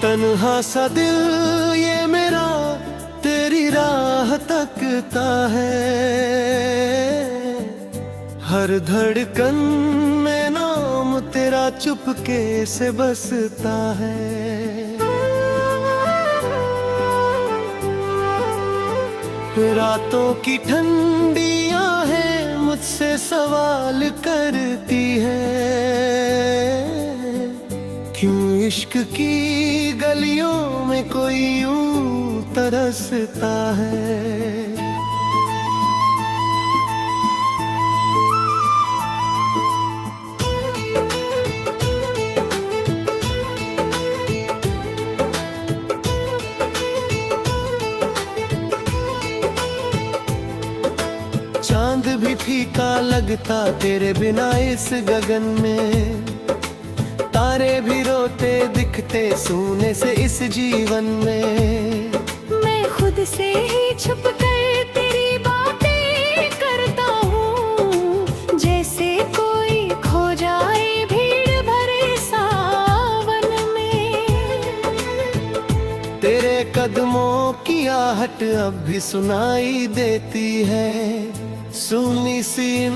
तन्हा सा दिल ये मेरा तेरी राह तकता है, हर धड़कन में नाम तेरा चुपके से बसता है। रातों की ठंडियां हैं मुझसे सवाल करती है, क्यों इश्क की गलियों में कोई यूं तरसता है। चांद भी फीका लगता तेरे बिना इस गगन में, तारे भी रोते दिखते सोने से इस जीवन में। मैं खुद से ही छुप कर तेरी बातें करता हूँ, जैसे कोई खो जाए भीड़ भरे सावन में। तेरे कदमों की आहट अब भी सुनाई देती है, सुनी सी इन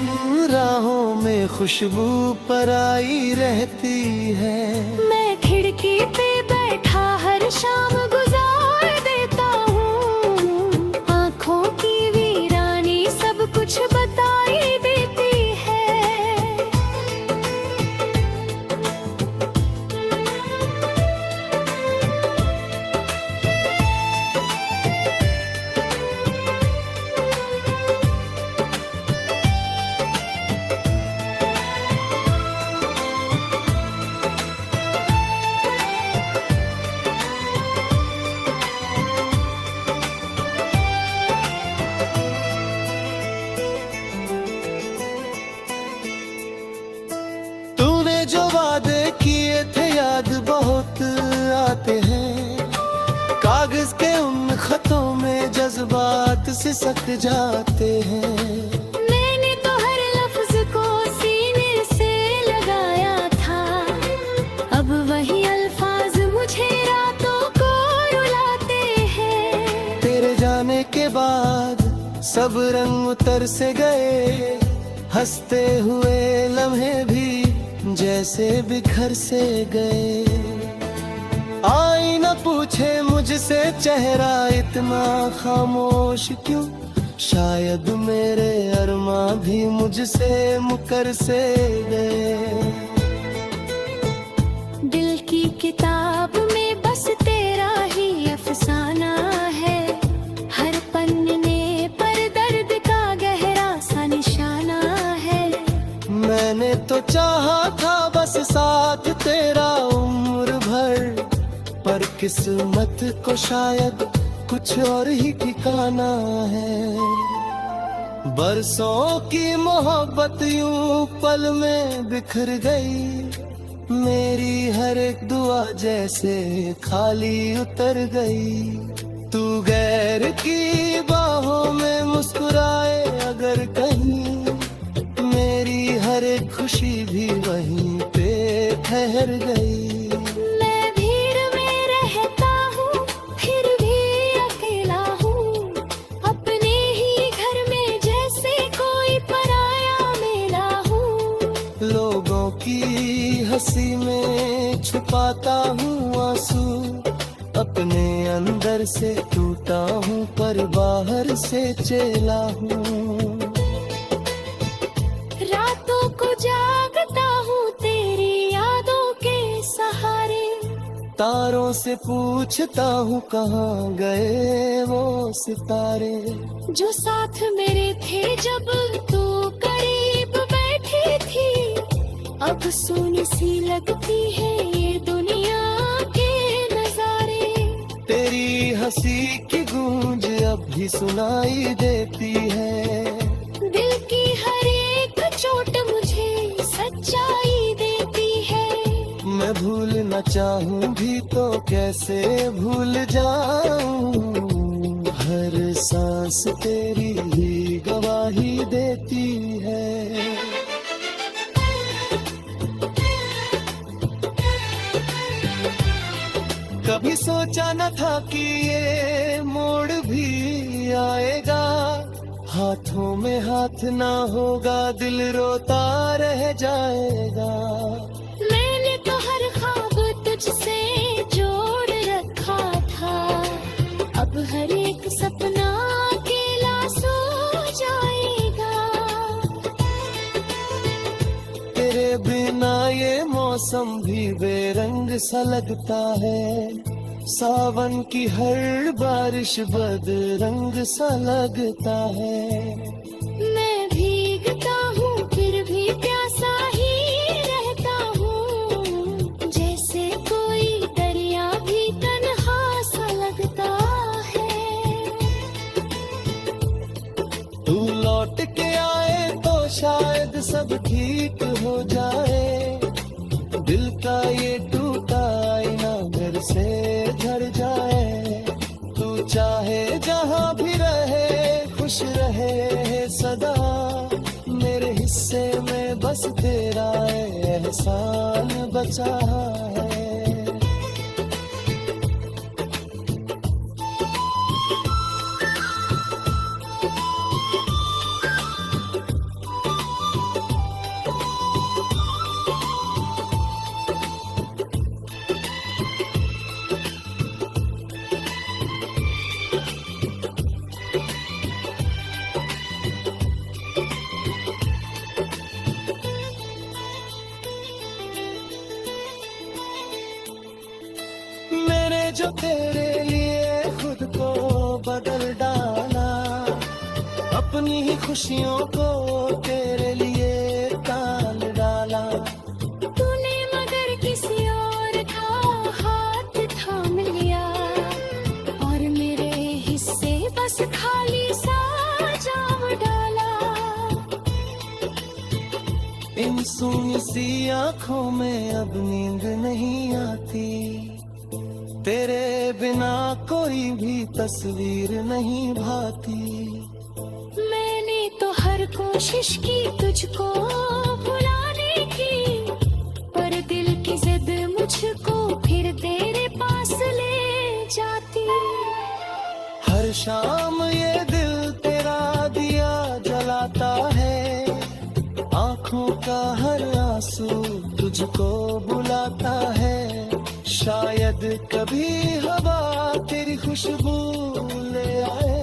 राहों में खुशबू पराई रहती है। मैं खिड़की पे बैठा हर शाम गुजार देता हूँ, आँखों की वीरानी सब कुछ बताई देती है। जो वादे किए थे याद बहुत आते हैं, कागज के उन खतों में जज्बात सिसक जाते हैं। मैंने तो हर लफ्ज को सीने से लगाया था, अब वही अल्फाज मुझे रातों को रुलाते हैं। तेरे जाने के बाद सब रंग उतर से गए, हंसते हुए लम्हे भी जैसे बिखर से गए। आई न पूछे मुझसे चेहरा इतना खामोश क्यों, शायद मेरे अरमां भी मुझसे मुकर से गए। दिल की किताब में बस तेरा ही अफसाना है, हर पन्ने पर दर्द का गहरा सा निशाना है। मैंने तो चाहा था बस साथ तेरा उम्र भर, पर किस्मत को शायद कुछ और ही ठिकाना है। बरसों की मोहब्बत यूं पल में बिखर गई, मेरी हर एक दुआ जैसे खाली उतर गई। तू गैर की बाहों में मुस्कुराए अगर कहीं, मेरी हर एक खुशी भी वहीं पे ठहर गई। मैं भीड़ में रहता हूँ फिर भी अकेला हूँ, अपने ही घर में जैसे कोई पराया मेला हूँ। लोगों की हंसी में छुपाता हूँ आंसू, अपने अंदर से टूटा हूँ पर बाहर से चेला हूँ। रातों को जागता हूँ तेरी यादों के सहारे, तारों से पूछता हूँ कहाँ गए वो सितारे। जो साथ मेरे थे जब तू करीब बैठी थी, अब सुनी सी लगती है ये दुनिया के नजारे। तेरी हंसी की गूंज अब भी सुनाई देती है, दिल की हर एक चोट मुझे सच्चाई देती है। मैं भूलना चाहूँ भी तो कैसे भूल जाऊँ, हर सांस तेरी ही गवाही देती है। कब कभी सोचा न था कि ये मोड़ भी आएगा। हाथों में हाथ ना होगा, दिल रोता रह जाएगा। मैंने तो हर ख्वाब तुझसे जोड़ रखा था, अब हर एक सपना अकेला सो जाएगा। तेरे बिना ये मौसम भी बेरंग सा लगता है, सावन की हर बारिश बदरंग सा लगता है। मैं भीगता हूँ फिर भी प्यासा ही रहता हूँ, जैसे कोई दरिया भी तन्हा सा लगता है। तू लौट के आए तो शायद सब ठीक हो जाए, दिल का ये टूटा आईना घर से झड़ जाए। तू चाहे जहाँ भी रहे खुश रहे सदा, मेरे हिस्से में बस तेरा एहसान बचा है। जो तेरे लिए खुद को बदल डाला, अपनी ही खुशियों को तेरे लिए टाल डाला। तूने मगर किसी और का हाथ थाम लिया, और मेरे हिस्से बस खाली सा जाम डाला। इन सुनी सी आँखों में अब नींद नहीं आती, तेरे बिना कोई भी तस्वीर नहीं भाती। मैंने तो हर कोशिश की तुझको भुलाने की, पर दिल की जिद मुझको फिर तेरे पास ले जाती। हर शाम ये दिल तेरा दिया जलाता है, आँखों का हर आंसू तुझको बुलाता है। शायद कभी हवा तेरी खुशबू ले आए।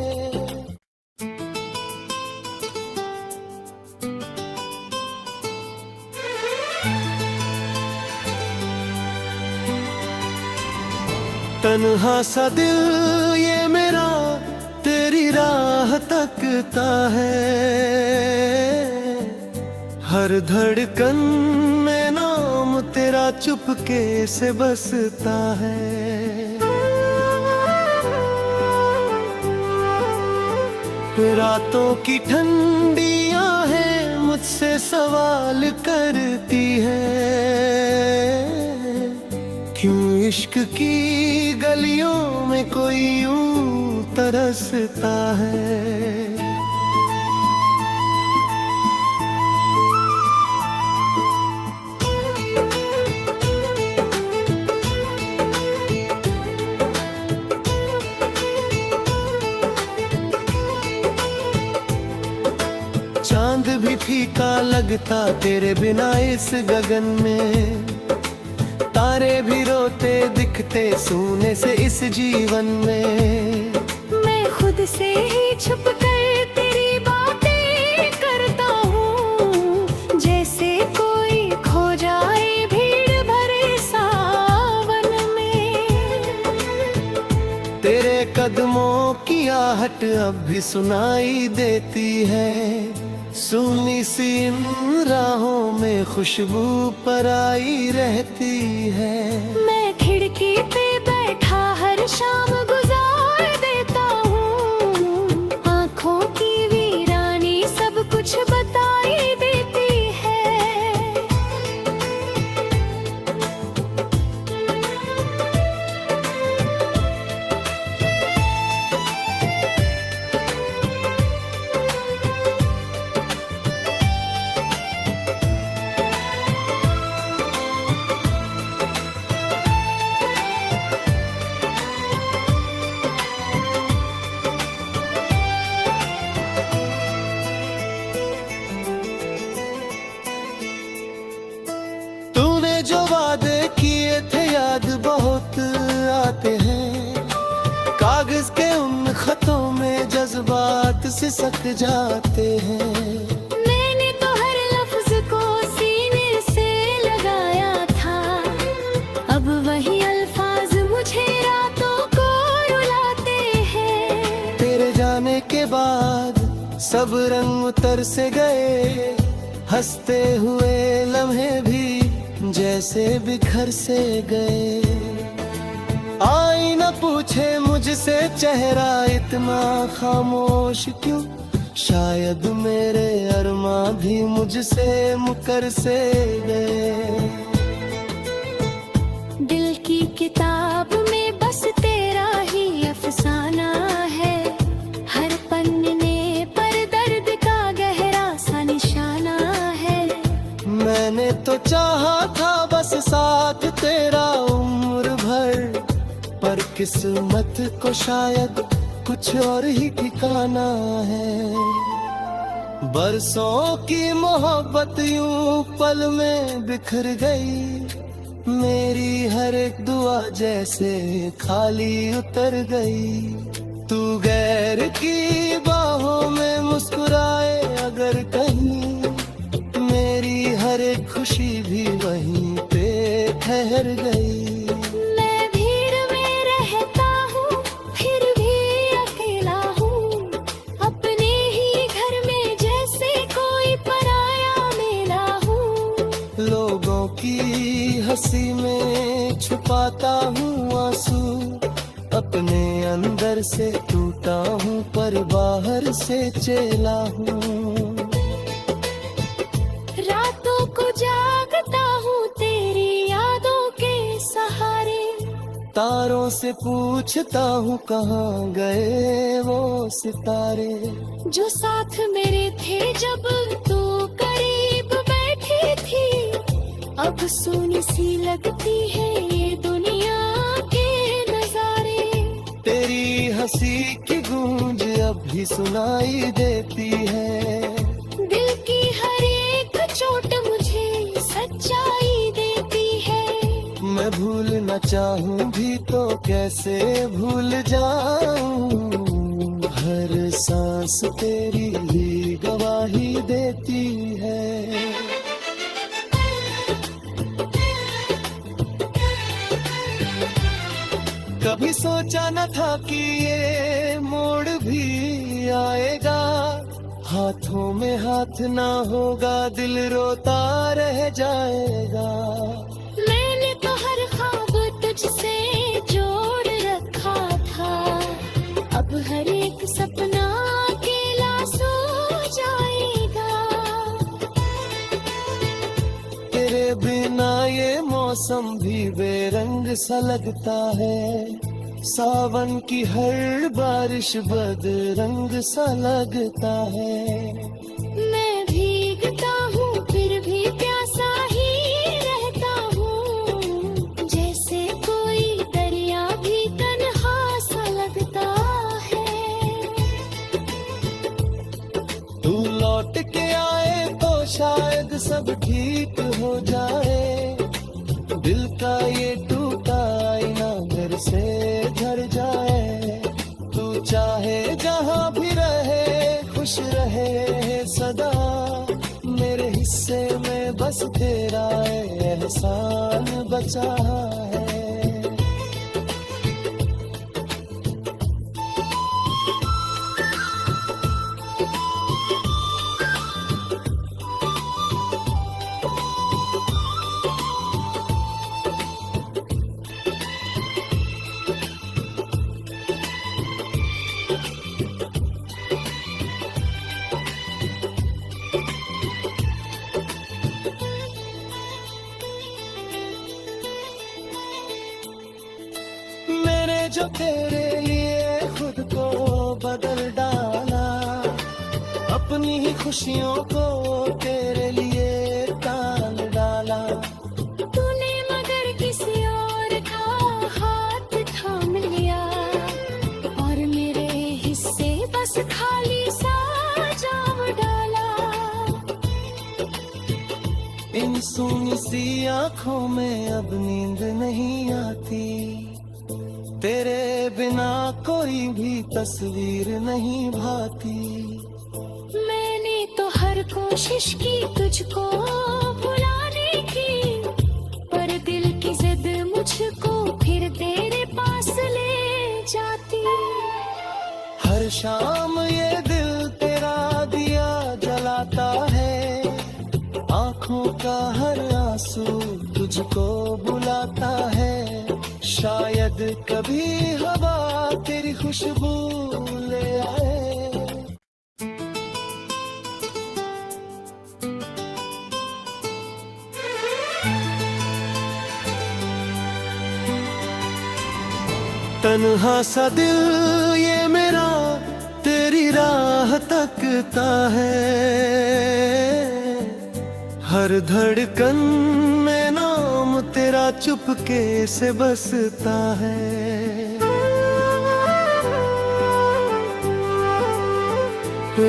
तन्हा सा दिल ये मेरा तेरी राह तकता है, हर धड़कन में नाम तेरा चुपके से बसता है। रातों की ठंडियां हैं मुझसे सवाल करती है, क्यों इश्क की गलियों में कोई यूं तरसता है। चांद भी फीका लगता तेरे बिना इस गगन में, तारे भी रोते दिखते सोने से इस जीवन में। मैं खुद से ही छुप कर तेरी बातें करता हूँ, जैसे कोई खो जाए भीड़ भरे सावन में। तेरे कदमों की आहट अब भी सुनाई देती है, सुनी सी इन राहों में खुशबू पराई रहती है। मैं खिड़की पे बैठा हर शाम गुजार देता हूँ, आँखों की वीरानी सब कुछ बताई देती है। जज्बात सिसक जाते हैं। मैंने तो हर लफ्ज को सीने से लगाया था, अब वही अल्फाज मुझे रातों को रुलाते हैं। तेरे जाने के बाद सब रंग उतर से गए, हंसते हुए लम्हे भी जैसे बिखर से गए। आई न पूछे मुझसे चेहरा इतना खामोश क्यों, शायद मेरे अरमा भी मुझसे मुकर से गए। दिल की किताब में बस तेरा ही अफसाना है, हर पन्ने पर दर्द का गहरा सा निशाना है। मैंने तो चाहा था बस साथ तेरा उम्र भर, पर किस्मत को शायद कुछ और ही ठिकाना है। बरसों की मोहब्बत यूं पल में बिखर गई, मेरी हर एक दुआ जैसे खाली उतर गई। तू गैर की बाहों में मुस्कुराए अगर कहीं, मेरी हर एक खुशी भी वहीं पे ठहर गई। मैं भीड़ में रहता हूँ फिर भी अकेला हूँ, अपने ही घर में जैसे कोई पराया मेला हूँ। लोगों की हंसी में छुपाता हूँ आंसू, अपने अंदर से टूटा हूँ पर बाहर से चेला हूँ। रातों को जागता हूँ तेरी यादों के सहारे, तारों से पूछता हूँ कहाँ गए वो सितारे। जो साथ मेरे थे जब तू करीब बैठी थी, अब सुनी सी लगती है ये दुनिया के नजारे। तेरी हंसी की गूंज अब भी सुनाई देती है, दिल की हर एक चोट मुझे सच्चाई देती है। मैं भूलना चाहूँ भी तो कैसे भूल जाऊँ, हर सांस तेरी ही गवाही देती है। कभी सोचा न था कि ये मोड़ भी आएगा, हाथों में हाथ ना होगा दिल रोता रह जाएगा। मैंने तो हर ख्वाब तुझसे जोड़ रखा था, अब हर एक सपना अकेला सो जाएगा। तेरे बिना ये मौसम भी बेरंग सा लगता है, सावन की हर बारिश बदरंग सा लगता है। मैं भीगता हूँ फिर भी प्यासा ही रहता हूँ, जैसे कोई दरिया भी तन्हा सा लगता है। तू लौट के आए तो शायद सब ठीक हो जाए, दिल का ये टूटा आईना घर से झड़ जाए। तू चाहे जहाँ भी रहे खुश रहे सदा, मेरे हिस्से में बस तेरा एहसान बचा है। जो तेरे लिए खुद को बदल डाला, अपनी ही खुशियों को तेरे लिए टाल डाला। तूने मगर किसी और का हाथ थाम लिया, और मेरे हिस्से बस खाली सा जाम डाला। इन सूनी सी आंखों में अब नींद नहीं आती, तेरे बिना कोई भी तस्वीर नहीं भाती। मैंने तो हर कोशिश की तुझको भुलाने की, पर दिल की जिद मुझको फिर तेरे पास ले जाती। हर शाम ये दिल तेरा दिया जलाता है, आंखों का हर आंसू तुझको बुलाता है। शायद कभी हवा तेरी खुशबू ले आए। तन्हा सा दिल ये मेरा तेरी राह तकता है, हर धड़कन में नाम तेरा चुपके से बसता है।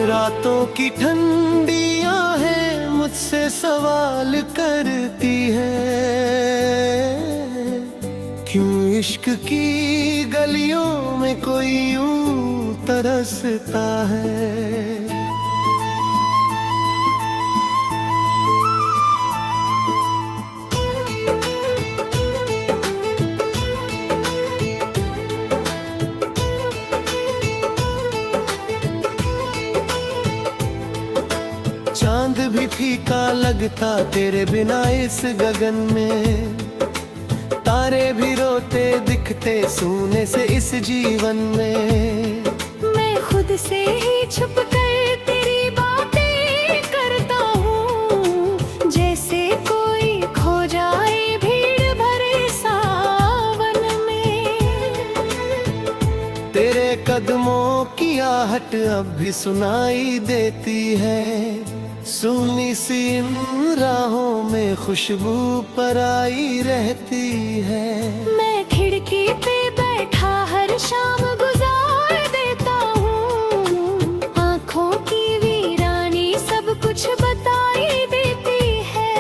रातों की ठंडियां हैं मुझसे सवाल करती है, क्यों इश्क की गलियों में कोई यूं तरसता है। चांद भी फीका लगता तेरे बिना इस गगन में, तारे भी रोते दिखते सोने से इस जीवन में। मैं खुद से ही छुप कर तेरी बातें करता हूँ, जैसे कोई खो जाए भीड़ भरे सावन में। तेरे कदमों की आहट अब भी सुनाई देती है, सुनी सी इन राहों में खुशबू पराई रहती है। मैं खिड़की पे बैठा हर शाम गुजार देता हूँ, आँखों की वीरानी सब कुछ बताई देती है।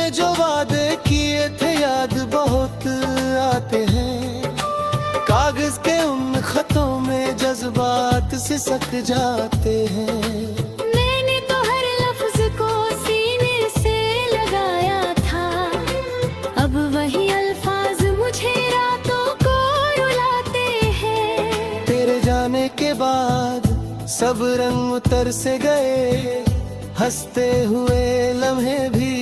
जो वादे किए थे याद बहुत आते हैं, कागज के उन खतों में जज्बात सिसक जाते हैं। मैंने तो हर लफ्ज को सीने से लगाया था, अब वही अल्फाज मुझे रातों को रुलाते हैं। तेरे जाने के बाद सब रंग उतर से गए, हंसते हुए लम्हे भी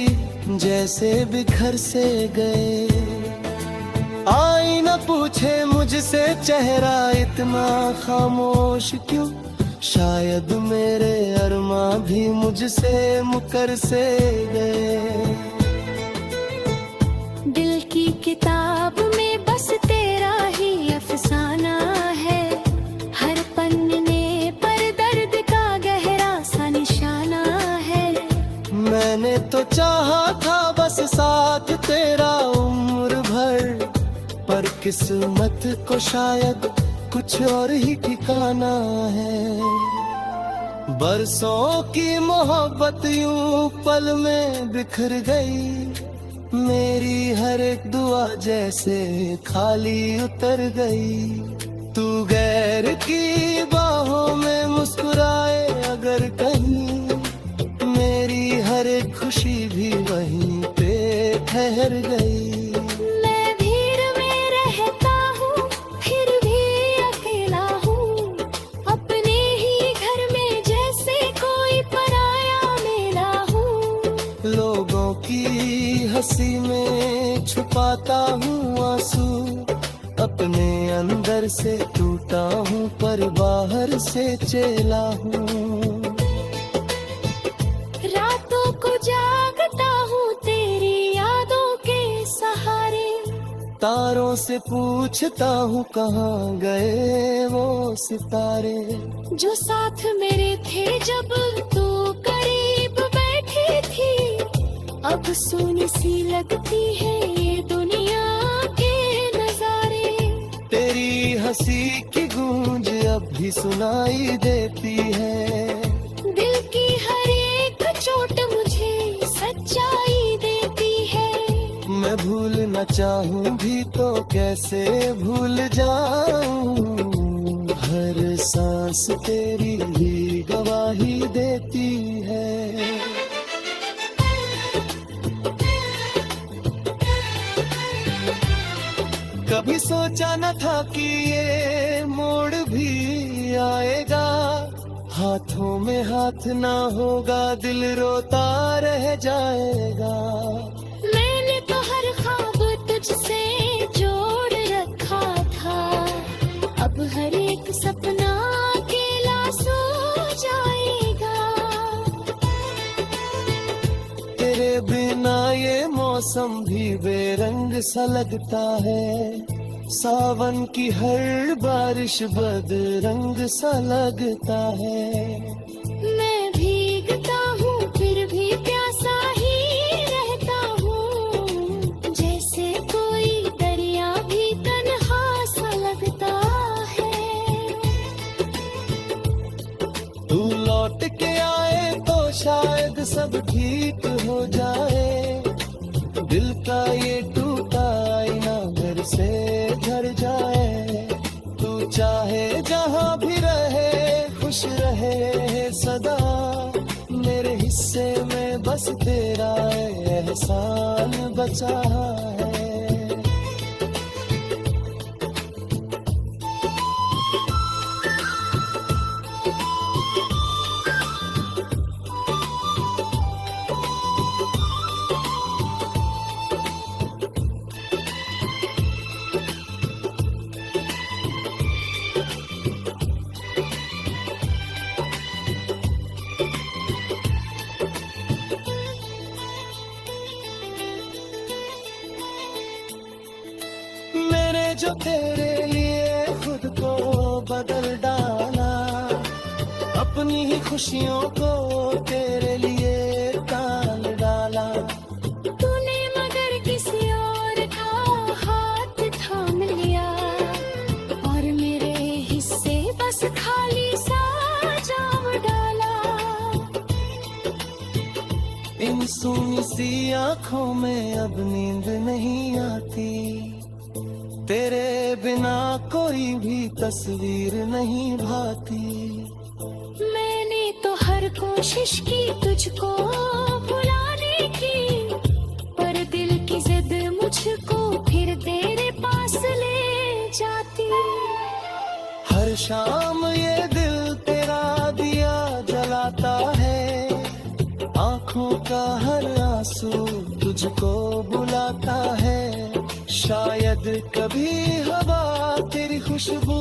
जैसे बिखर से गए। आई न पूछे मुझसे चेहरा इतना खामोश क्यों, शायद मेरे अरमां भी मुझसे मुकर से गए। दिल की किताब में बस तेरा ही अफसाना है, हर पन्ने पर दर्द का गहरा सा निशाना है। मैंने तो चाहा था बस साथ तेरा उम्र भर, पर किस्मत को शायद कुछ और ही ठिकाना है। बरसों की मोहब्बत यूं पल में बिखर गई, मेरी हर एक दुआ जैसे खाली उतर गई। तू गैर की बाहों में मुस्कुराए अगर कहीं, मेरी हर एक खुशी भी वहीं पे ठहर गई। मैं भीड़ में रहता हूँ फिर भी अकेला हूँ, अपने ही घर में जैसे कोई पराया मेरा हूँ। लोगों की हंसी में छुपाता हूँ आंसू, अपने अंदर से टूटा हूँ पर बाहर से चेला हूँ। रातों को जागता हूँ तेरी यादों के सहारे, तारों से पूछता हूँ कहाँ गए वो सितारे, जो साथ मेरे थे जब तू करीब बैठी थी। अब सुनी सी लगती है ये दुनिया के नजारे। तेरी हंसी की गूंज अब भी सुनाई देती है, दिल की हर एक चोट मुझे सच्चाई देती है। मैं भूलना चाहूँ भी तो कैसे भूल जाऊं, हर सांस तेरी ही गवाही देती है। कभी सोचा न था कि ये मोड़ भी आएगा, हाथों में हाथ ना होगा दिल रोता रह जाएगा। मैंने तो हर ख्वाब तुझसे जोड़ रखा था, अब हर एक सपना अकेला सो जाएगा। तेरे बिना ये मौसम भी बेरंग सा लगता है, सावन की हर बारिश बदरंग सा लगता है। मैं भीगता हूँ फिर भी प्यासा ही रहता हूँ, जैसे कोई दरिया भी तन्हा सा लगता है। तू लौट के आए तो शायद सब ठीक हो जाए, दिल का ये टूटा आईना घर से झड़ जाए। तू चाहे जहाँ भी रहे खुश रहे सदा, मेरे हिस्से में बस तेरा एहसान बचा है। मैंने जो तेरे लिए खुद को बदल डाला, अपनी ही खुशियों को तेरे लिए टाल डाला। तूने मगर किसी और का हाथ थाम लिया, और मेरे हिस्से बस खाली सा जाम डाला। इन सूनी सी आँखों में अब नींद नहीं आती, तेरे बिना कोई भी तस्वीर नहीं भाती। मैंने तो हर कोशिश की तुझको भुलाने की, पर दिल की जिद मुझको फिर तेरे पास ले जाती। हर शाम ये दिल तेरा दिया जलाता है, आँखों का हर आंसू तुझको बुलाता है। शायद कभी हवा तेरी खुशबू